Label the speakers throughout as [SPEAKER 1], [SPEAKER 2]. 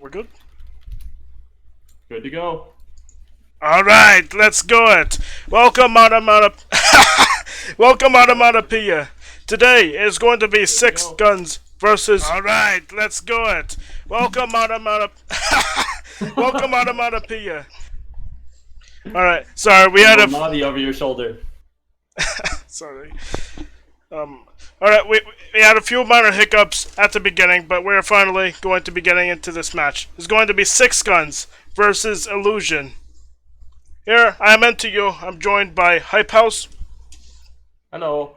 [SPEAKER 1] we're good?
[SPEAKER 2] Good to go.
[SPEAKER 1] Alright, let's go it. Welcome, Welcome, Automatopoeia. Today is going to be 6ixGuns versus... Alright, let's go it. Welcome, Welcome, Automatopoeia. Alright, sorry, we had a...
[SPEAKER 2] Naughty over your shoulder.
[SPEAKER 1] Sorry. Alright, we had a few minor hiccups at the beginning, but we're finally going to be getting into this match. It's going to be 6ixGuns versus IlluZion. Here, I am into you. I'm joined by Hype House.
[SPEAKER 2] Hello.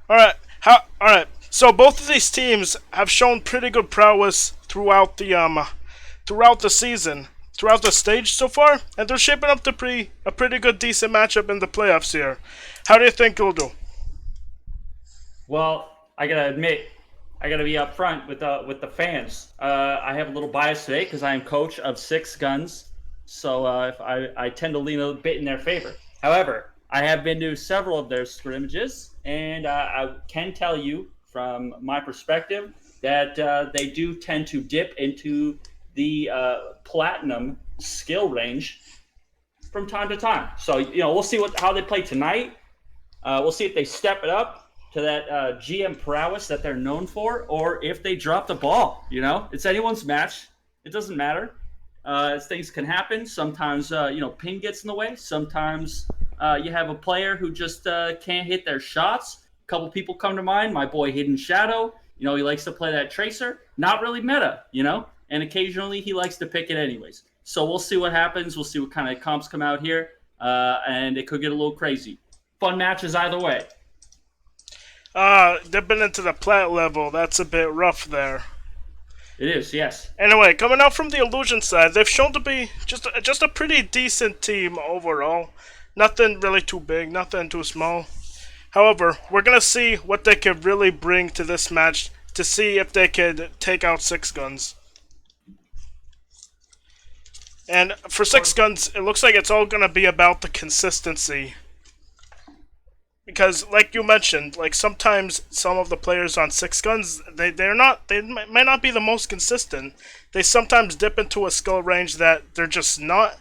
[SPEAKER 1] Alright, so both of these teams have shown pretty good prowess throughout the season, throughout the stage so far, and they're shaping up to a pretty good, decent matchup in the playoffs here. How do you think it'll do?
[SPEAKER 2] Well, I gotta admit, I gotta be upfront with the fans. I have a little bias today because I am coach of 6ixGuns, so I tend to lean a bit in their favor. However, I have been to several of their scrimmages, and I can tell you from my perspective that they do tend to dip into the platinum skill range from time to time. So we'll see how they play tonight. We'll see if they step it up to that GM prowess that they're known for, or if they drop the ball. It's anyone's match. It doesn't matter. Things can happen. Sometimes ping gets in the way. Sometimes you have a player who just can't hit their shots. A couple people come to mind. My boy Hidden Shadow. He likes to play that tracer. Not really meta. And occasionally he likes to pick it anyways. So we'll see what happens. We'll see what kind of comps come out here, and it could get a little crazy. Fun matches either way.
[SPEAKER 1] Dipping into the plat level, that's a bit rough there.
[SPEAKER 2] It is, yes.
[SPEAKER 1] Anyway, coming out from the IlluZion side, they've shown to be just a pretty decent team overall. Nothing really too big, nothing too small. However, we're going to see what they can really bring to this match to see if they could take out 6ixGuns. And for 6ixGuns, it looks like it's all going to be about the consistency. Because, like you mentioned, sometimes some of the players on 6ixGuns, they might not be the most consistent. They sometimes dip into a skill range that they're just not,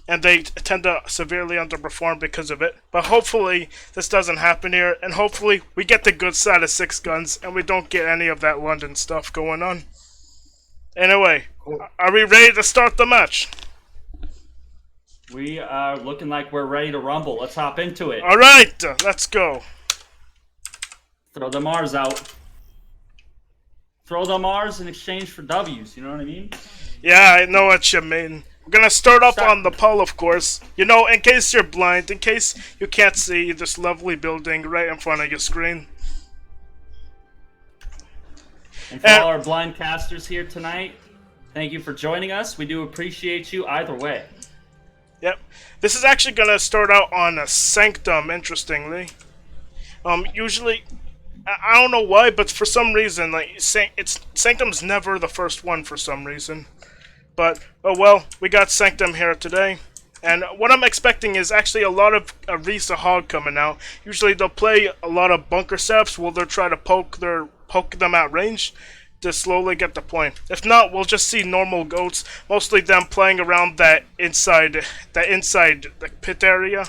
[SPEAKER 1] and they tend to severely underperform because of it. But hopefully, this doesn't happen here, and hopefully, we get the good side of 6ixGuns, and we don't get any of that London stuff going on. Anyway, are we ready to start the match?
[SPEAKER 2] We are looking like we're ready to rumble. Let's hop into it.
[SPEAKER 1] Alright, let's go.
[SPEAKER 2] Throw the Mars out. Throw the Mars in exchange for W's, you know what I mean?
[SPEAKER 1] Yeah, I know what you mean. We're gonna start up on the pole, of course. In case you're blind, in case you can't see this lovely building right in front of your screen.
[SPEAKER 2] And for all our blind casters here tonight, thank you for joining us. We do appreciate you either way.
[SPEAKER 1] Yep. This is actually going to start out on a Sanctum, interestingly. Usually, I don't know why, but for some reason, Sanctum's never the first one for some reason. But, oh well, we got Sanctum here today. And what I'm expecting is actually a lot of Risa Hog coming out. Usually they'll play a lot of bunker saps while they'll try to poke them at range to slowly get the point. If not, we'll just see normal goats, mostly them playing around that inside the pit area.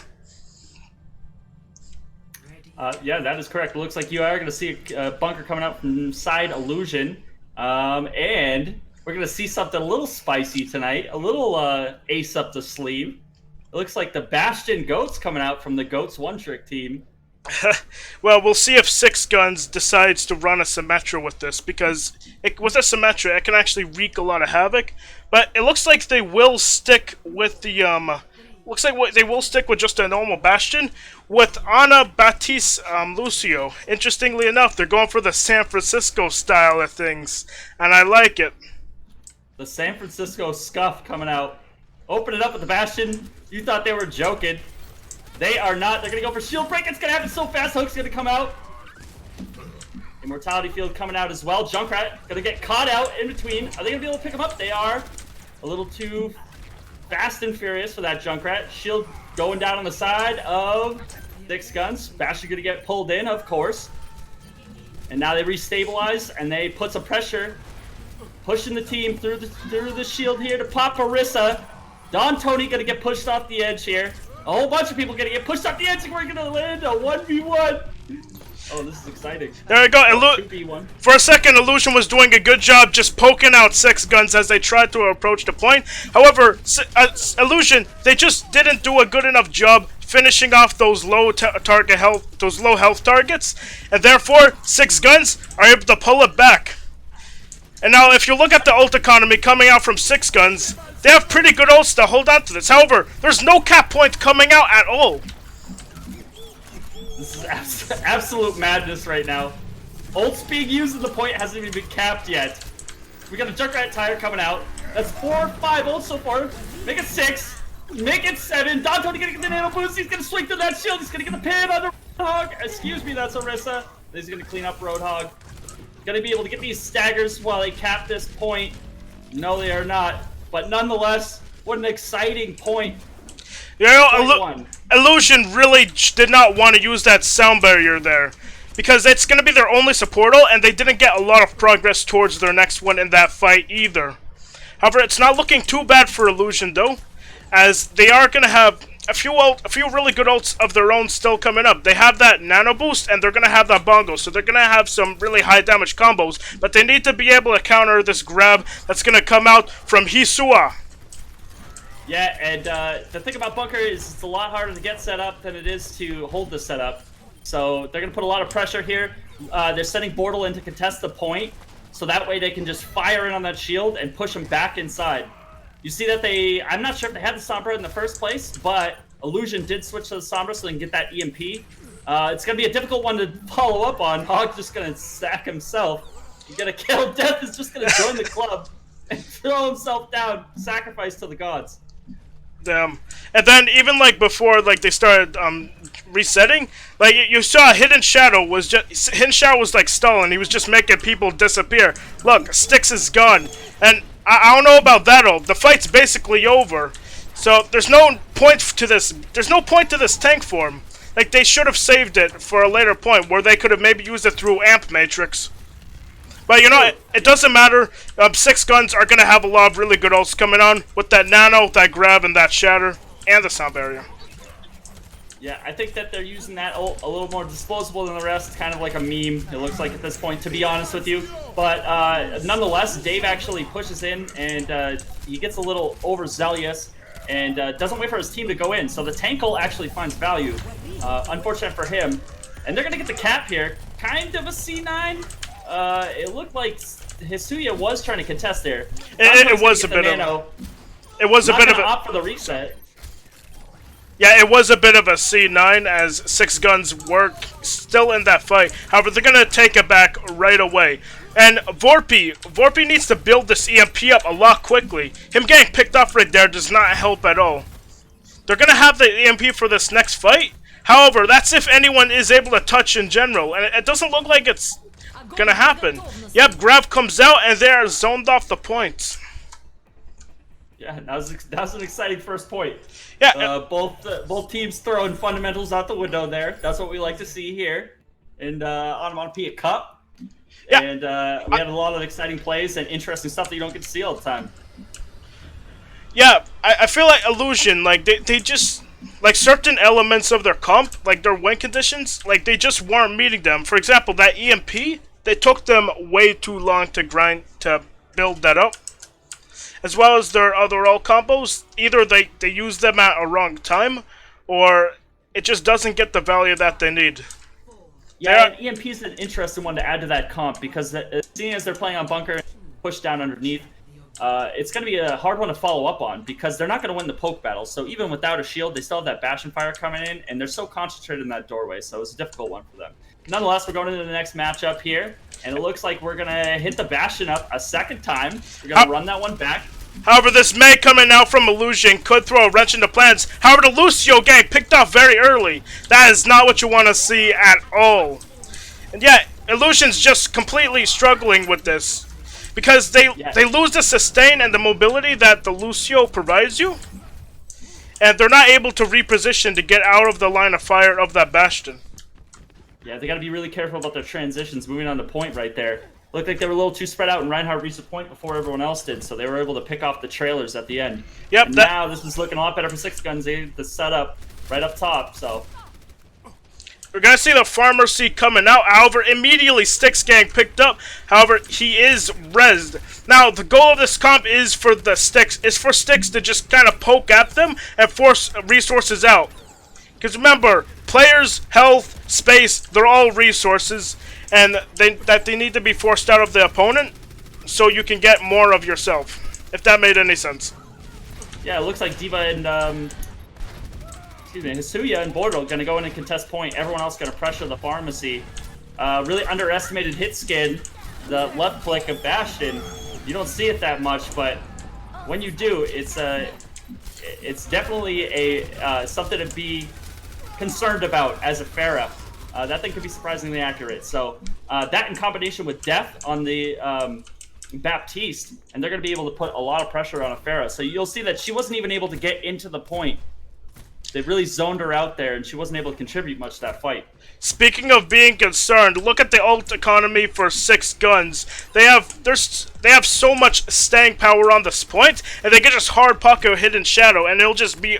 [SPEAKER 2] Yeah, that is correct. It looks like you are going to see a bunker coming out from side IlluZion, and we're going to see something a little spicy tonight, a little ace up the sleeve. It looks like the Bastion Goats coming out from the Goats One Trick team.
[SPEAKER 1] Well, we'll see if 6ixGuns decides to run a Symmetra with this, because with a Symmetra, it can actually wreak a lot of havoc. But it looks like they will stick with the they will stick with just a normal Bastion with Ana Batiste Lucio. Interestingly enough, they're going for the San Francisco style of things, and I like it.
[SPEAKER 2] The San Francisco scuff coming out. Open it up with the Bastion. You thought they were joking. They are not. They're going to go for shield break. It's going to happen so fast. Hook's going to come out. Immortality field coming out as well. Junkrat going to get caught out in between. Are they going to be able to pick him up? They are. A little too fast and furious for that Junkrat. Shield going down on the side of 6ixGuns. Bastion going to get pulled in, of course. And now they restabilize and they put some pressure pushing the team through the shield here to pop Orisa. Don Tony gonna get pushed off the edge here. A whole bunch of people gonna get pushed off the edge, and we're gonna land a 1v1. Oh, this is exciting.
[SPEAKER 1] There we go.
[SPEAKER 2] 2v1.
[SPEAKER 1] For a second, IlluZion was doing a good job just poking out 6ixGuns as they tried to approach the point. However, IlluZion, they just didn't do a good enough job finishing off those low health targets, and therefore 6ixGuns are able to pull it back. And now, if you look at the ult economy coming out from 6ixGuns, they have pretty good ults to hold on to this. However, there's no cap point coming out at all.
[SPEAKER 2] This is absolute madness right now. Ults being used and the point hasn't even been capped yet. We got a Junkrat tire coming out. That's 4 or 5 ults so far. Make it 6. Make it 7. Don Tony gonna get the nano boost. He's gonna swing through that shield. He's gonna get the pin on the Roadhog. Excuse me, that's Orisa. He's gonna clean up Roadhog. Gonna be able to get these staggers while they cap this point. No, they are not. But nonetheless, what an exciting point.
[SPEAKER 1] You know, IlluZion really did not want to use that sound barrier there, because it's going to be their only support ult, and they didn't get a lot of progress towards their next one in that fight either. However, it's not looking too bad for IlluZion though, as they are going to have a few really good ults of their own still coming up. They have that nano boost, and they're going to have that bongo, so they're going to have some really high damage combos, but they need to be able to counter this grab that's going to come out from Hisua.
[SPEAKER 2] Yeah, and the thing about Bunker is it's a lot harder to get set up than it is to hold the setup. So they're going to put a lot of pressure here. They're sending Bortle in to contest the point, so that way they can just fire in on that shield and push them back inside. You see that I'm not sure if they had the Sombra in the first place, but IlluZion did switch to the Sombra so they can get that EMP. It's going to be a difficult one to follow up on. Hog's just going to sack himself. He's going to kill. Death is just going to join the club and throw himself down, sacrifice to the gods.
[SPEAKER 1] And then even like before, like they started resetting, like you saw Hidden Shadow was like stalling. He was just making people disappear. Look, Styx is gone, and I don't know about that ult. The fight's basically over, so there's no point to this. There's no point to this tank form. Like they should have saved it for a later point where they could have maybe used it through Amp Matrix. But you know, it doesn't matter. 6ixGuns are going to have a lot of really good ults coming on with that nano, that grab, and that shatter, and the sound barrier.
[SPEAKER 2] Yeah, I think that they're using that ult a little more disposable than the rest. It's kind of like a meme, it looks like at this point, to be honest with you. But nonetheless, Dave actually pushes in, and he gets a little overzealous, and doesn't wait for his team to go in. So the tank ult actually finds value. Unfortunate for him. And they're going to get the cap here. Kind of a C9. It looked like Hisuya was trying to contest there.
[SPEAKER 1] It was a bit of. It was a bit of a.
[SPEAKER 2] Opt for the reset.
[SPEAKER 1] Yeah, it was a bit of a C9 as 6ixGuns were still in that fight. However, they're gonna take it back right away. And Vorpy needs to build this EMP up a lot quickly. Him getting picked off right there does not help at all. They're gonna have the EMP for this next fight. However, that's if anyone is able to touch in general, and it doesn't look like it's gonna happen. Yep, Grav comes out and they are zoned off the points.
[SPEAKER 2] Yeah, that was an exciting first point.
[SPEAKER 1] Yeah,
[SPEAKER 2] both teams throwing fundamentals out the window there. That's what we like to see here in Onomatopoeia Cup. Yeah. And we had a lot of exciting plays and interesting stuff that you don't get to see all the time.
[SPEAKER 1] Yeah, I feel like IlluZion, like they just, like certain elements of their comp, like their win conditions, like they just weren't meeting them. For example, that EMP, they took them way too long to build that up. As well as their other ult combos, either they use them at a wrong time, or it just doesn't get the value that they need.
[SPEAKER 2] Yeah, and EMP is an interesting one to add to that comp, because seeing as they're playing on Bunker and push down underneath, it's going to be a hard one to follow up on, because they're not going to win the poke battle. So even without a shield, they still have that bash and fire coming in, and they're so concentrated in that doorway, so it's a difficult one for them. Nonetheless, we're going into the next matchup here, and it looks like we're going to hit the Bastion up a second time. We're going to run that one back.
[SPEAKER 1] However, this May coming out from IlluZion could throw a wrench into plans. However, the Lucio gang picked off very early. That is not what you want to see at all. And yeah, IlluZion's just completely struggling with this, because they lose the sustain and the mobility that the Lucio provides you, and they're not able to reposition to get out of the line of fire of that Bastion.
[SPEAKER 2] Yeah, they got to be really careful about their transitions moving on the point right there. Looked like they were a little too spread out, and Reinhardt reached the point before everyone else did, so they were able to pick off the trailers at the end.
[SPEAKER 1] Yep.
[SPEAKER 2] And now this is looking a lot better for 6ixGuns. They the setup right up top, so.
[SPEAKER 1] We're gonna see the Farmer seed coming out. However, immediately 6ixGang picked up. However, he is rezzed. Now, the goal of this comp is for the Sticks to just kind of poke at them and force resources out. Because remember, players, health, space, they're all resources, and they need to be forced out of the opponent so you can get more of yourself. If that made any sense.
[SPEAKER 2] Yeah, it looks like D.Va and Hisuya and Bordeaux going to go in and contest point. Everyone else going to pressure the pharmacy. Really underestimated hit skin. The left click of Bastion. You don't see it that much, but when you do, it's definitely a something to be concerned about as a Pharah. That thing could be surprisingly accurate. So that in combination with Death on the Baptiste, and they're going to be able to put a lot of pressure on a Pharah. So you'll see that she wasn't even able to get into the point. They really zoned her out there, and she wasn't able to contribute much to that fight.
[SPEAKER 1] Speaking of being concerned, look at the ult economy for 6ixGuns. They have so much staying power on this point, and they can just hard pocket Hidden Shadow, and it'll just be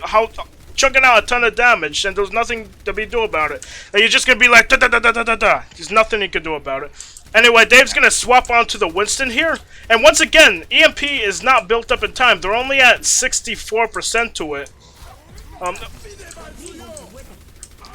[SPEAKER 1] chugging out a ton of damage, and there's nothing to be do about it. Like, you're just gonna be like da da da da da da da. There's nothing you can do about it. Anyway, Dave's gonna swap onto the Winston here, and once again, EMP is not built up in time. They're only at 64% to it.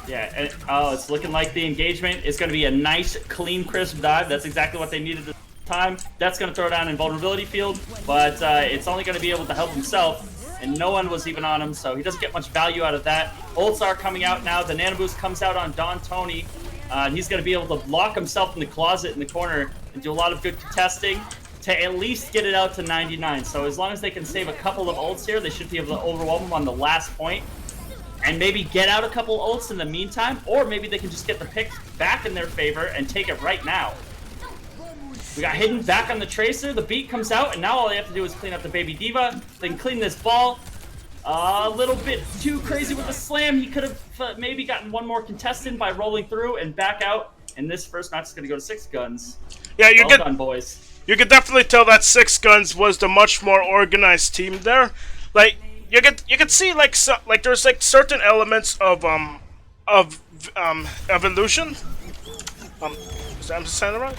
[SPEAKER 2] Yeah, and it's looking like the engagement is going to be a nice, clean, crisp dive. That's exactly what they needed at the time. That's going to throw down invulnerability field, but it's only going to be able to help himself, and no one was even on him, so he doesn't get much value out of that. Ults are coming out now. The Nano Boost comes out on Don Tony, and he's going to be able to lock himself in the closet in the corner and do a lot of good contesting to at least get it out to 99. So as long as they can save a couple of ults here, they should be able to overwhelm him on the last point. And maybe get out a couple ults in the meantime, or maybe they can just get the pick back in their favor and take it right now. We got Hidden back on the Tracer, the beat comes out, and now all they have to do is clean up the baby D.Va. They can clean this ball. A little bit too crazy with the slam. He could have maybe gotten one more contestant by rolling through and back out. And this first match is going to go to 6ixGuns.
[SPEAKER 1] Yeah,
[SPEAKER 2] well done, boys.
[SPEAKER 1] You could definitely tell that 6ixGuns was the much more organized team there. Like, you could see like there's like certain elements of illusion. Is that saying it right?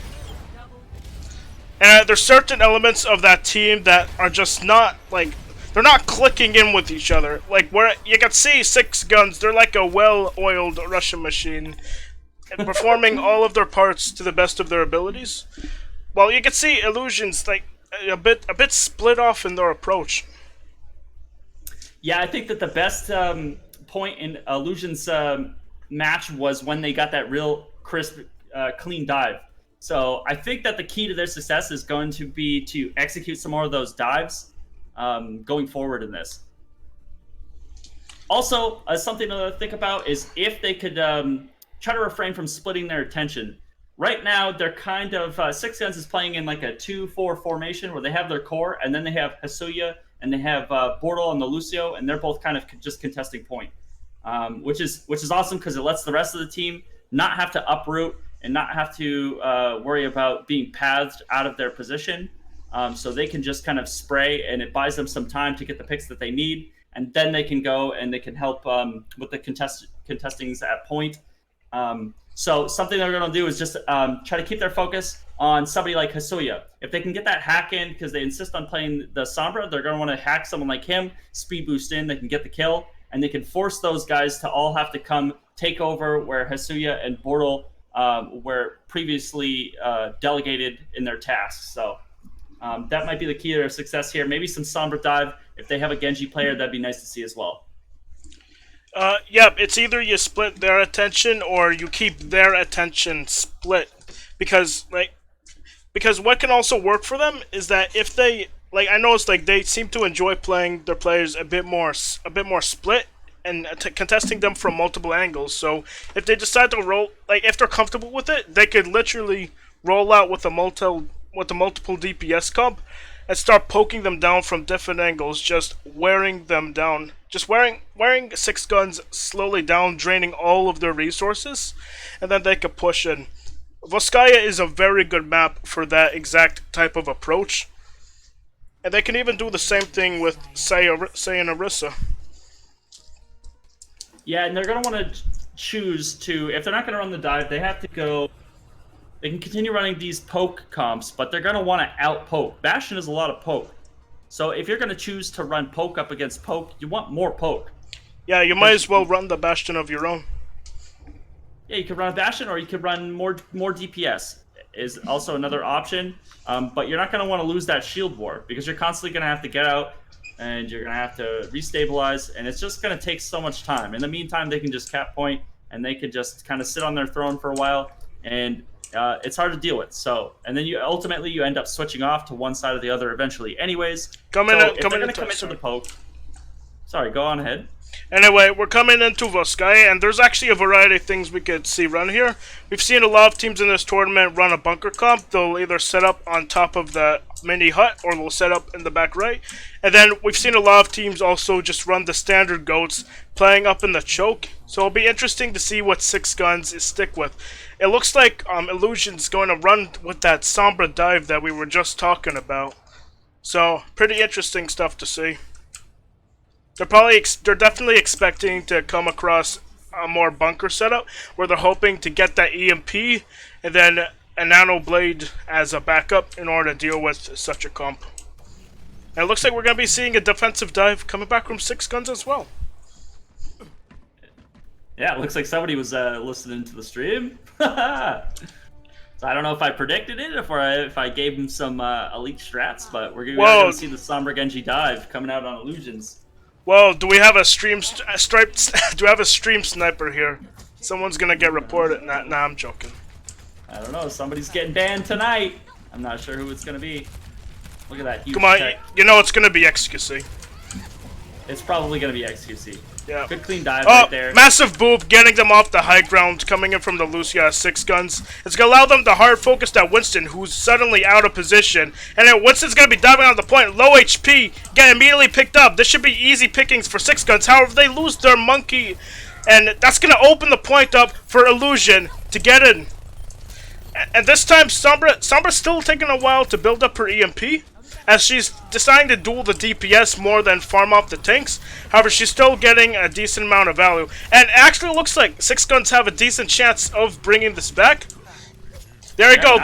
[SPEAKER 1] And there's certain elements of that team that are just not like they're not clicking in with each other. Like where you can see 6ixGuns, they're like a well-oiled Russian machine, performing all of their parts to the best of their abilities. While you can see Illusion's like a bit split off in their approach.
[SPEAKER 2] Yeah, I think that the best point in Illusion's match was when they got that real crisp, clean dive. So I think that the key to their success is going to be to execute some more of those dives going forward in this. Also, something to think about is if they could try to refrain from splitting their attention. Right now, they're kind of 6ixGuns is playing in like a 2-4 formation where they have their core, and then they have Hisuya, and they have Bordeaux and the Lucio, and they're both kind of just contesting point, which is awesome because it lets the rest of the team not have to uproot and not have to worry about being pathed out of their position. So they can just kind of spray, and it buys them some time to get the picks that they need, and then they can go and they can help with the contestings at point. So something they're going to do is just try to keep their focus on somebody like Hisuya. If they can get that hack in, because they insist on playing the Sombra, they're going to want to hack someone like him, speed boost in, they can get the kill, and they can force those guys to all have to come take over where Hisuya and Bordeaux were previously delegated in their tasks. So that might be the key to their success here. Maybe some Sombra dive. If they have a Genji player, that'd be nice to see as well.
[SPEAKER 1] Yeah, it's either you split their attention or you keep their attention split. Because what can also work for them is that if they, like, I noticed, like, they seem to enjoy playing their players a bit more split and contesting them from multiple angles. So if they decide to roll, like, if they're comfortable with it, they could literally roll out with a multiple DPS comp and start poking them down from different angles, just wearing them down. Just wearing 6ixGuns slowly down, draining all of their resources, and then they could push in. Volskaya is a very good map for that exact type of approach. And they can even do the same thing with, say an Orisa.
[SPEAKER 2] Yeah, and they're going to want to choose to, if they're not going to run the dive, they have to go, they can continue running these poke comps, but they're going to want to out-poke. Bastion is a lot of poke. So if you're going to choose to run poke up against poke, you want more poke.
[SPEAKER 1] Yeah, you might as well run the Bastion of your own.
[SPEAKER 2] Yeah, you could run a Bastion, or you could run more DPS. Is also another option. But you're not going to want to lose that shield war, because you're constantly going to have to get out, and you're going to have to restabilize, and it's just going to take so much time. In the meantime, they can just cap point, and they could just kind of sit on their throne for a while, and it's hard to deal with. So, and then you ultimately you end up switching off to one side or the other eventually. Anyways,
[SPEAKER 1] come
[SPEAKER 2] into
[SPEAKER 1] the
[SPEAKER 2] poke. Sorry, go on ahead.
[SPEAKER 1] Anyway, we're coming into Volskaya, and there's actually a variety of things we could see run here. We've seen a lot of teams in this tournament run a bunker comp. They'll either set up on top of the mini hut, or they'll set up in the back right. And then we've seen a lot of teams also just run the standard goats, playing up in the choke. So it'll be interesting to see what 6ixGuns stick with. It looks like IlluZion's going to run with that Sombra dive that we were just talking about. So, pretty interesting stuff to see. They're definitely expecting to come across a more bunker setup, where they're hoping to get that EMP and then a Nano Blade as a backup in order to deal with such a comp. And it looks like we're going to be seeing a defensive dive coming back from 6ixGuns as well.
[SPEAKER 2] Yeah, it looks like somebody was listening to the stream. So I don't know if I predicted it, if I gave him some elite strats, but we're going to see the Sombra Genji dive coming out on Illusions.
[SPEAKER 1] Well, do we have a stream sniper here? Someone's gonna get reported. Nah, I'm joking.
[SPEAKER 2] I don't know. Somebody's getting banned tonight. I'm not sure who it's gonna be. Look at that huge
[SPEAKER 1] Come on,
[SPEAKER 2] tech.
[SPEAKER 1] you know it's gonna be XQC.
[SPEAKER 2] It's probably gonna be XQC.
[SPEAKER 1] Yeah.
[SPEAKER 2] Good clean dive right there.
[SPEAKER 1] Massive boop, getting them off the high ground, coming in from the Lucia 6ixGuns. It's going to allow them to hard focus that Winston, who's suddenly out of position. And then Winston's going to be diving on the point, low HP, get immediately picked up. This should be easy pickings for 6ixGuns. However, they lose their monkey, and that's going to open the point up for IlluZion to get in. And this time, Sombra's still taking a while to build up her EMP, as she's deciding to duel the DPS more than farm off the tanks. However, she's still getting a decent amount of value. And it actually looks like 6ixGuns have a decent chance of bringing this back. There you go.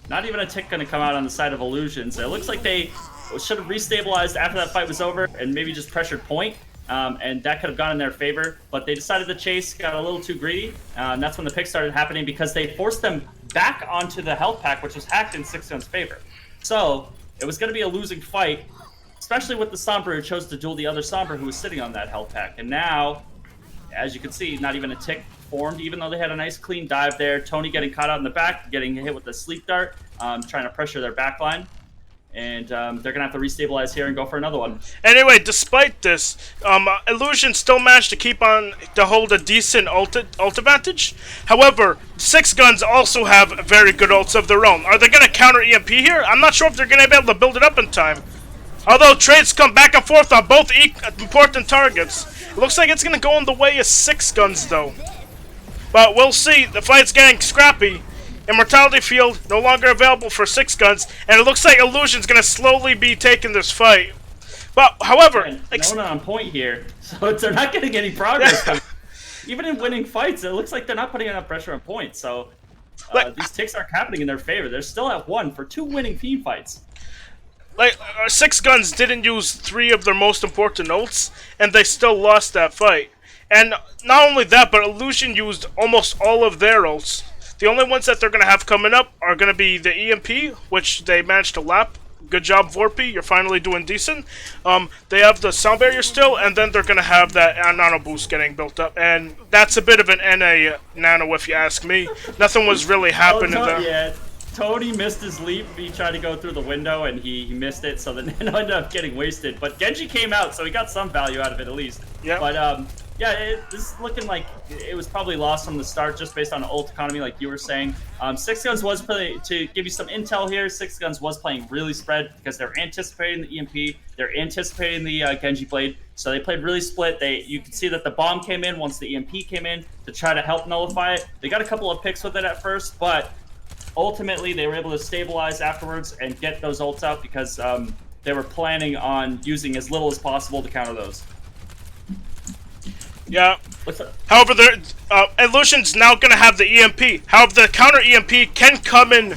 [SPEAKER 2] Not even a tick going to come out on the side of Illusions. It looks like they should have restabilized after that fight was over and maybe just pressured point. And that could have gone in their favor. But they decided to chase, got a little too greedy. And that's when the picks started happening, because they forced them back onto the health pack, which was hacked in 6ixGuns' favor. So it was going to be a losing fight, especially with the Sombra who chose to duel the other Sombra who was sitting on that health pack. And now, as you can see, not even a tick formed, even though they had a nice clean dive there. Tony getting caught out in the back, getting hit with the sleep dart, trying to pressure their backline. And they're going to have to restabilize here and go for another one.
[SPEAKER 1] Anyway, despite this, IlluZion still managed to keep on to hold a decent ult advantage. However, 6ixGuns also have very good ults of their own. Are they going to counter EMP here? I'm not sure if they're going to be able to build it up in time. Although trades come back and forth on both important targets. It looks like it's going to go in the way of 6ixGuns, though. But we'll see. The fight's getting scrappy. Immortality Field no longer available for 6ixGuns, and it looks like IlluZion's going to slowly be taking this fight. But, however...
[SPEAKER 2] No one on point here, so they're not getting any progress. Even in winning fights, it looks like they're not putting enough pressure on point, so these ticks aren't happening in their favor. They're still at 1 for 2 winning team fights.
[SPEAKER 1] Like, 6ixGuns didn't use 3 of their most important ults, and they still lost that fight. And not only that, but IlluZion used almost all of their ults. The only ones that they're going to have coming up are going to be the EMP, which they managed to lap. Good job, Vorpy. You're finally doing decent. They have the sound barrier still, and then they're going to have that nano boost getting built up. And that's a bit of an NA nano, if you ask me. Nothing was really happening there.
[SPEAKER 2] Yeah, Tony missed his leap. He tried to go through the window, and he missed it, so the nano ended up getting wasted. But Genji came out, so he got some value out of it at least.
[SPEAKER 1] Yeah.
[SPEAKER 2] But Yeah, this is looking like it was probably lost from the start just based on ult economy, like you were saying. 6ixGuns was playing, to give you some intel here, 6ixGuns was playing really spread because they're anticipating the EMP, they're anticipating the Genji Blade, so they played really split. You can see that the bomb came in once the EMP came in to try to help nullify it. They got a couple of picks with it at first, but ultimately they were able to stabilize afterwards and get those ults out because they were planning on using as little as possible to counter those.
[SPEAKER 1] Yeah. However, IlluZion's now going to have the EMP. However, the counter EMP can come in,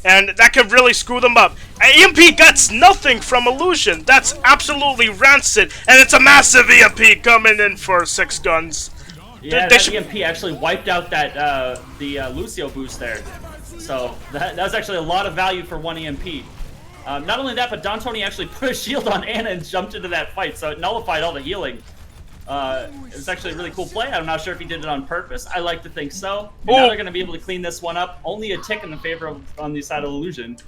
[SPEAKER 1] and that could really screw them up. EMP gets nothing from Illusion. That's absolutely rancid, and it's a massive EMP coming in for 6ixGuns.
[SPEAKER 2] Yeah, that EMP actually wiped out that the Lucio boost there. So that was actually a lot of value for one EMP. Not only that, but Don Tony actually put a shield on Ana and jumped into that fight, so it nullified all the healing. It was actually a really cool play. I'm not sure if he did it on purpose. I like to think so. Now they're going to be able to clean this one up. Only a tick in the favor of on the side of IlluZion.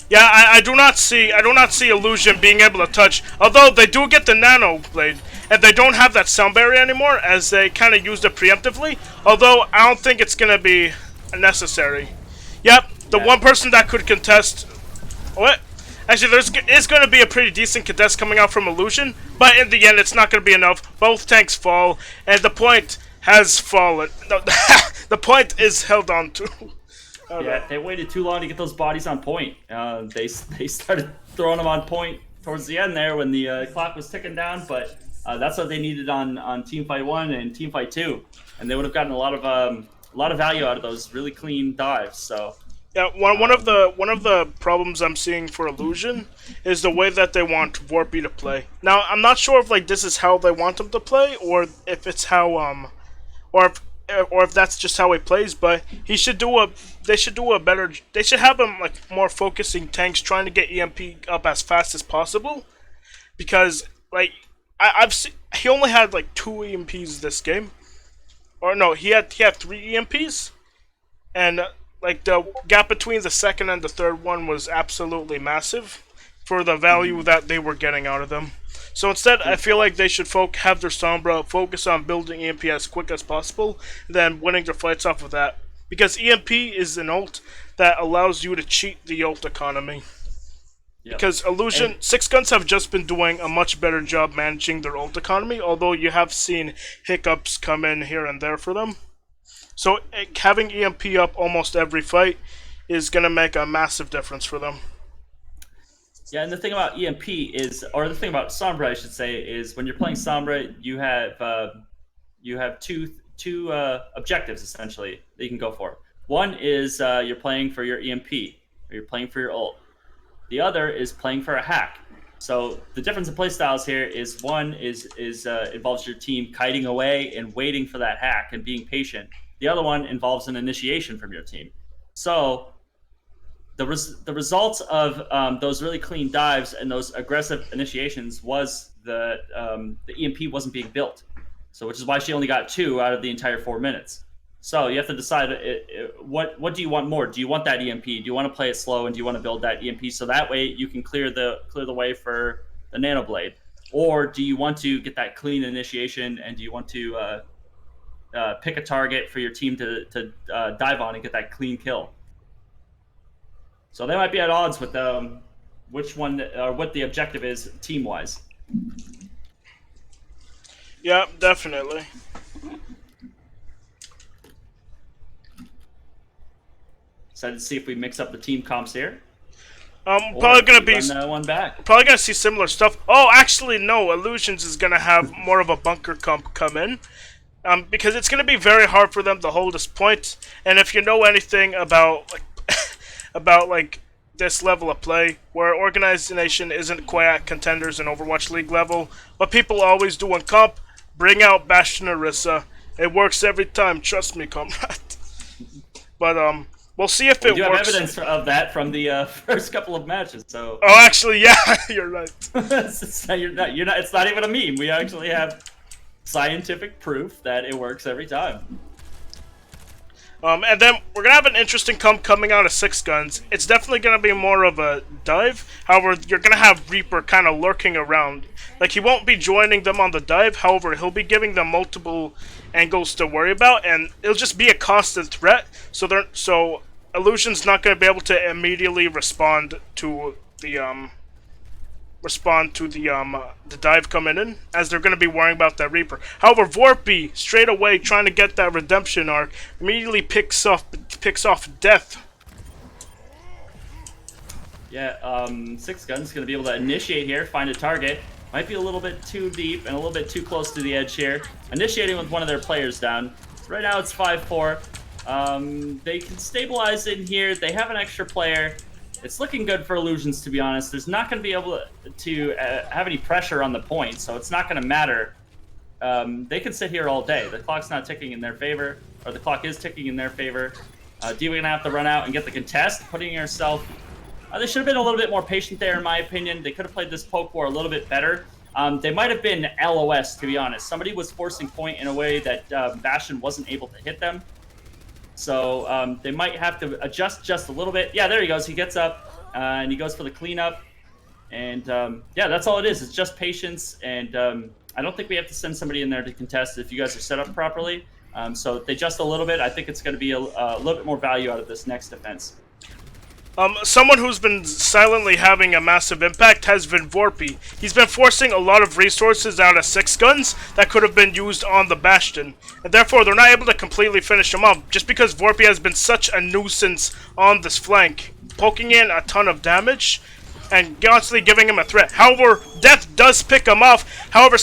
[SPEAKER 1] Yeah, I do not see IlluZion being able to touch. Although they do get the Nano Blade, and they don't have that sound barrier anymore, as they kind of used it preemptively. Although I don't think it's going to be necessary. Yep, the one person that could contest. What? Actually, is going to be a pretty decent contest coming out from IlluZion, but in the end, it's not going to be enough. Both tanks fall, and the point has fallen. No, the point is held on to.
[SPEAKER 2] Yeah, they waited too long to get those bodies on point. They started throwing them on point towards the end there when the clock was ticking down, but that's what they needed on Teamfight 1 and Teamfight 2, and they would have gotten a lot of value out of those really clean dives. So.
[SPEAKER 1] Yeah, one of the problems I'm seeing for IlluZion is the way that they want Warpy to play. Now, I'm not sure if like this is how they want him to play, or if it's how or if that's just how he plays. But they should have him like more focusing tanks, trying to get EMP up as fast as possible, because like he only had like 2 EMPs this game, or no, he had 3 EMPs, and. Like, the gap between the second and the third one was absolutely massive for the value that they were getting out of them. So instead, I feel like they should have their Sombra focus on building EMP as quick as possible, then winning their fights off of that. Because EMP is an ult that allows you to cheat the ult economy. Yep. Because IlluZion, 6ixGuns have just been doing a much better job managing their ult economy, although you have seen hiccups come in here and there for them. So having EMP up almost every fight is going to make a massive difference for them.
[SPEAKER 2] Yeah, and the thing about EMP is, or the thing about Sombra, I should say, is when you're playing Sombra, you have two objectives essentially that you can go for. One is you're playing for your EMP, or you're playing for your ult. The other is playing for a hack. So the difference in playstyles here is one involves your team kiting away and waiting for that hack and being patient. The other one involves an initiation from your team. So the results of those really clean dives and those aggressive initiations was the EMP wasn't being built. So which is why she only got 2 out of the entire 4 minutes. So you have to decide what do you want more? Do you want that EMP? Do you want to play it slow, and do you want to build that EMP so that way you can clear the way for the Nano Blade? Or do you want to get that clean initiation, and do you want to pick a target for your team to dive on and get that clean kill? So they might be at odds with which one or what the objective is team wise.
[SPEAKER 1] Yeah, definitely.
[SPEAKER 2] Excited to see if we mix up the team comps here.
[SPEAKER 1] Probably gonna be
[SPEAKER 2] one back.
[SPEAKER 1] Probably gonna see similar stuff. Oh, actually, no. IlluZion's is gonna have more of a bunker comp come in. Because it's going to be very hard for them to hold this point, and if you know anything about like this level of play, where Organization isn't quite at Contenders and Overwatch League level, what people always do in comp, bring out Bastion Orisa. It works every time, trust me, comrade. But we'll see if it works.
[SPEAKER 2] You have evidence of that from the first couple of matches. So.
[SPEAKER 1] Oh, actually, yeah, you're right.
[SPEAKER 2] It's not even a meme. We actually have scientific proof that it works every time.
[SPEAKER 1] And then we're gonna have an interesting coming out of 6ixGuns. It's definitely gonna be more of a dive. However, you're gonna have Reaper kind of lurking around. Like, he won't be joining them on the dive. However, he'll be giving them multiple angles to worry about, and it'll just be a constant threat. So Illusion's not gonna be able to immediately respond to the dive coming in, as they're going to be worrying about that Reaper. However, Vorpy, straight away trying to get that redemption arc, immediately picks off Death.
[SPEAKER 2] Yeah, 6ixGuns going to be able to initiate here, find a target. Might be a little bit too deep and a little bit too close to the edge here. Initiating with one of their players down. So right now it's 5-4. They can stabilize in here. They have an extra player. It's looking good for Illusions, to be honest. There's not going to be able to have any pressure on the point, so it's not going to matter. They can sit here all day. The clock's not ticking in their favor, or the clock is ticking in their favor. Diva going to have to run out and get the contest, putting herself... they should have been a little bit more patient there, in my opinion. They could have played this poke war a little bit better. They might have been LOS, to be honest. Somebody was forcing point in a way that Bastion wasn't able to hit them. So they might have to adjust just a little bit. Yeah, there he goes. He gets up and he goes for the cleanup. And yeah, that's all it is. It's just patience. And I don't think we have to send somebody in there to contest if you guys are set up properly. So they just a little bit. I think it's going to be a little bit more value out of this next defense.
[SPEAKER 1] Someone who's been silently having a massive impact has been Vorpy. He's been forcing a lot of resources out of 6ixGuns that could have been used on the Bastion, and therefore they're not able to completely finish him off, just because Vorpy has been such a nuisance on this flank, poking in a ton of damage, and constantly giving him a threat. However, Death does pick him off. However,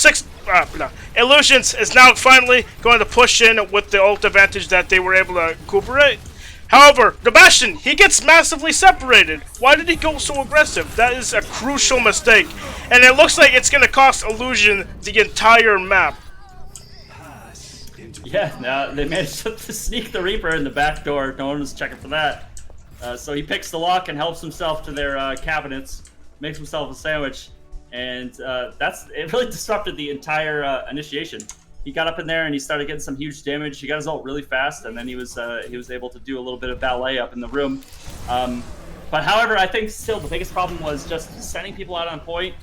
[SPEAKER 1] Illusions is now finally going to push in with the ult advantage that they were able to recuperate. However, the Bastion, he gets massively separated. Why did he go so aggressive? That is a crucial mistake. And it looks like it's going to cost Illusion the entire map.
[SPEAKER 2] Yeah, now they managed to sneak the Reaper in the back door. No one was checking for that. So he picks the lock and helps himself to their cabinets, makes himself a sandwich. And it really disrupted the entire initiation. He got up in there and he started getting some huge damage. He got his ult really fast, and then he was able to do a little bit of ballet up in the room. But however, I think still the biggest problem was just sending people out on point.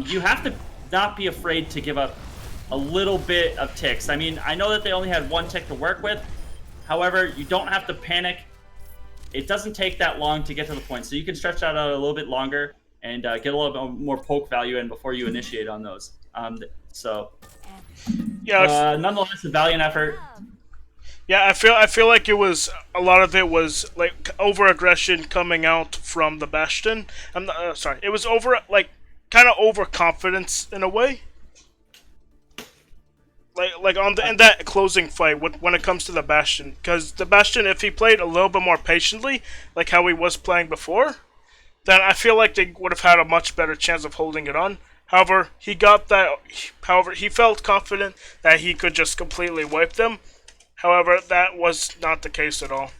[SPEAKER 2] You have to not be afraid to give up a little bit of ticks. I mean, I know that they only had one tick to work with. However, you don't have to panic. It doesn't take that long to get to the point, so you can stretch that out a little bit longer and get a little bit more poke value in before you initiate on those.
[SPEAKER 1] Yeah,
[SPEAKER 2] nonetheless, a valiant effort.
[SPEAKER 1] Yeah, I feel like a lot of it was like over aggression coming out from the Bastion. I'm not, sorry, it was kind of overconfidence in a way. Like in that closing fight when it comes to the Bastion, because the Bastion, if he played a little bit more patiently, like how he was playing before, then I feel like they would have had a much better chance of holding it on. However, he felt confident that he could just completely wipe them. However, that was not the case at all.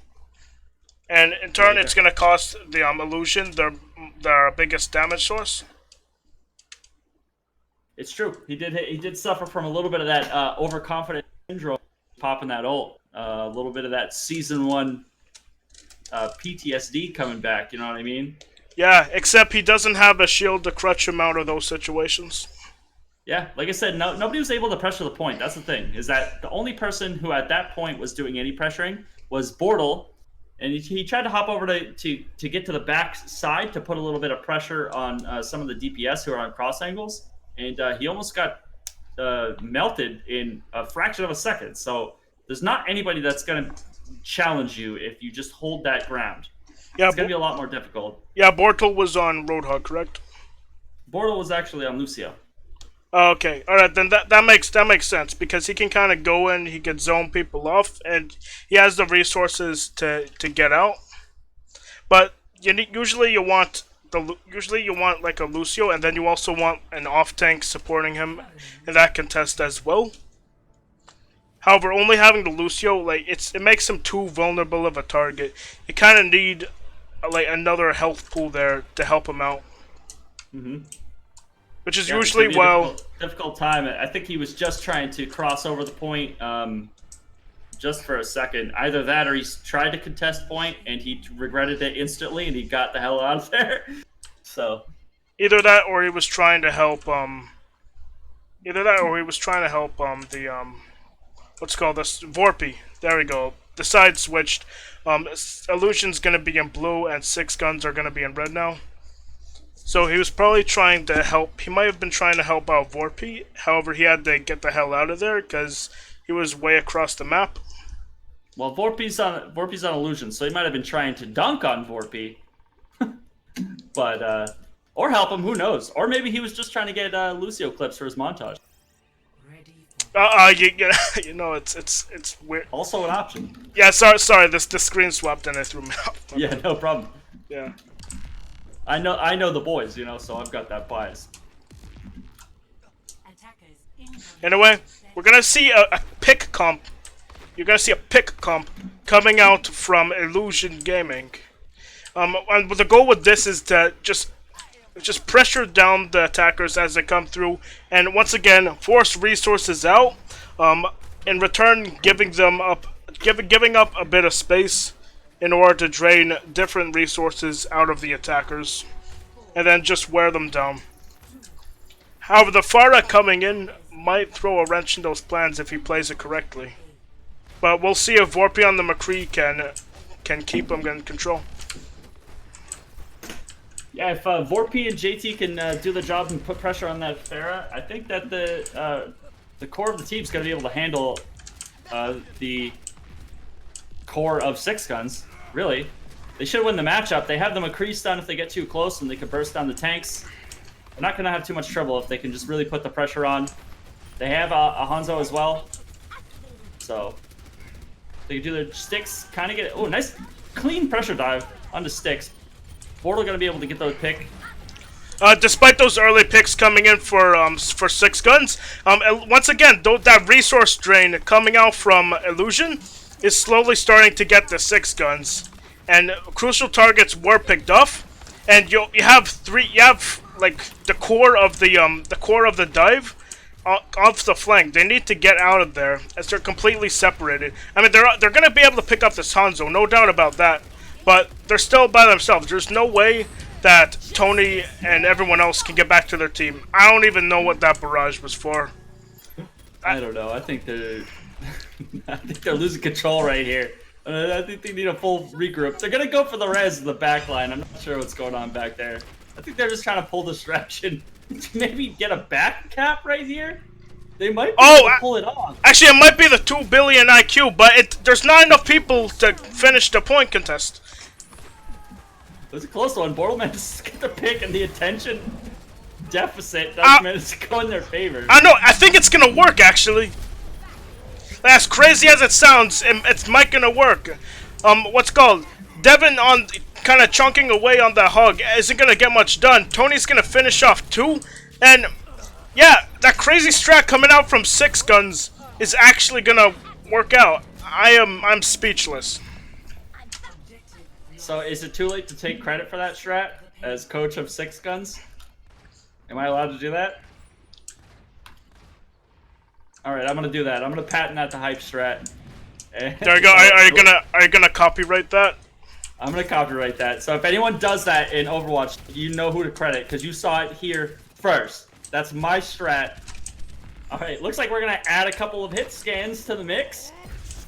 [SPEAKER 1] And in turn, it's going to cost the Illusion their biggest damage source.
[SPEAKER 2] It's true. He did suffer from a little bit of that overconfident syndrome, popping that ult. A little bit of that Season 1 PTSD coming back, you know what I mean?
[SPEAKER 1] Yeah, except he doesn't have a shield to crutch him out of those situations.
[SPEAKER 2] Yeah, like I said, nobody was able to pressure the point. That's the thing, is that the only person who at that point was doing any pressuring was Bortle, and he tried to hop over to get to the back side to put a little bit of pressure on some of the DPS who are on cross angles, and he almost got melted in a fraction of a second. So there's not anybody that's going to challenge you if you just hold that ground. Yeah, it's going to be a lot more difficult.
[SPEAKER 1] Yeah, Bortle was on Roadhog, correct?
[SPEAKER 2] Bortle was actually on Lucio.
[SPEAKER 1] Okay, alright, then that makes sense, because he can kind of go in, he can zone people off, and he has the resources to get out. But usually you want like a Lucio, and then you also want an off tank supporting him in that contest as well. However, only having the Lucio, like it makes him too vulnerable of a target. You kind of need like another health pool there to help him out. Which is usually
[SPEAKER 2] difficult time. I think he was just trying to cross over the point, just for a second. Either that or he's tried to contest point and he regretted it instantly and he got the hell out of there. So
[SPEAKER 1] either that or he was trying to help the what's called this Vorpy. There we go. The side switched. Illusion's gonna be in blue and 6ixGuns are gonna be in red now. So he was probably trying to help. He might have been trying to help out Vorpy. However, he had to get the hell out of there because he was way across the map.
[SPEAKER 2] Well, Vorpy's on Illusion, so he might have been trying to dunk on Vorpy, but or help him. Who knows? Or maybe he was just trying to get Lucio clips for his montage.
[SPEAKER 1] You know, it's weird.
[SPEAKER 2] Also an option.
[SPEAKER 1] Yeah, sorry. The screen swapped and it threw me off.
[SPEAKER 2] Yeah, no problem.
[SPEAKER 1] Yeah.
[SPEAKER 2] I know the boys, you know, so I've got that bias.
[SPEAKER 1] Anyway, we're gonna see a pick comp. You're gonna see a pick comp coming out from IlluZion Gaming. And the goal with this is to just pressure down the attackers as they come through, and once again force resources out. In return, giving up a bit of space in order to drain different resources out of the attackers, and then just wear them down. However, the Pharah coming in might throw a wrench in those plans if he plays it correctly. But we'll see if Vorpy on the McCree can keep him in control.
[SPEAKER 2] Yeah, if Vorpy and JT can do the job and put pressure on that Pharah, I think that the core of the team's going to be able to handle the core of 6ixGuns. Really, they should win the matchup. They have the McCree stun if they get too close, and they can burst down the tanks. They're not going to have too much trouble if they can just really put the pressure on. They have a Hanzo as well, so they can do their sticks. Kind of get nice clean pressure dive onto sticks. Portal going to be able to get those pick.
[SPEAKER 1] Despite those early picks coming in for 6ixGuns, once again, that resource drain coming out from IlluZion is slowly starting to get the 6ixGuns, and crucial targets were picked off, and you have like the core of the dive off the flank. They need to get out of there as they're completely separated. I mean, they're gonna be able to pick up this Hanzo, no doubt about that, but they're still by themselves. There's no way that Tony and everyone else can get back to their team. I don't even know what that barrage was for.
[SPEAKER 2] I don't know. I think they're losing control right here. I think they need a full regroup. They're gonna go for the res in the back line. I'm not sure what's going on back there. I think they're just trying to pull distraction. Maybe get a back cap right here. They might be able to pull it off.
[SPEAKER 1] Actually, it might be the 2 billion IQ, but there's not enough people to finish the point contest.
[SPEAKER 2] It was a close one. Bortle managed to get the pick, and the attention deficit doesn't manage to go in their favor.
[SPEAKER 1] I know. I think it's gonna work, actually. As crazy as it sounds, it's might gonna work. What's called Devin on kind of chunking away on that hog isn't gonna get much done. Tony's gonna finish off 2, and yeah, that crazy strat coming out from 6ixGuns is actually gonna work out. I'm speechless.
[SPEAKER 2] So is it too late to take credit for that strat as coach of 6ixGuns? Am I allowed to do that? Alright, I'm gonna do that. I'm gonna patent that the hype strat.
[SPEAKER 1] There you go. Are you gonna copyright that?
[SPEAKER 2] I'm gonna copyright that. So if anyone does that in Overwatch, you know who to credit, because you saw it here first. That's my strat. Alright, looks like we're gonna add a couple of hit scans to the mix.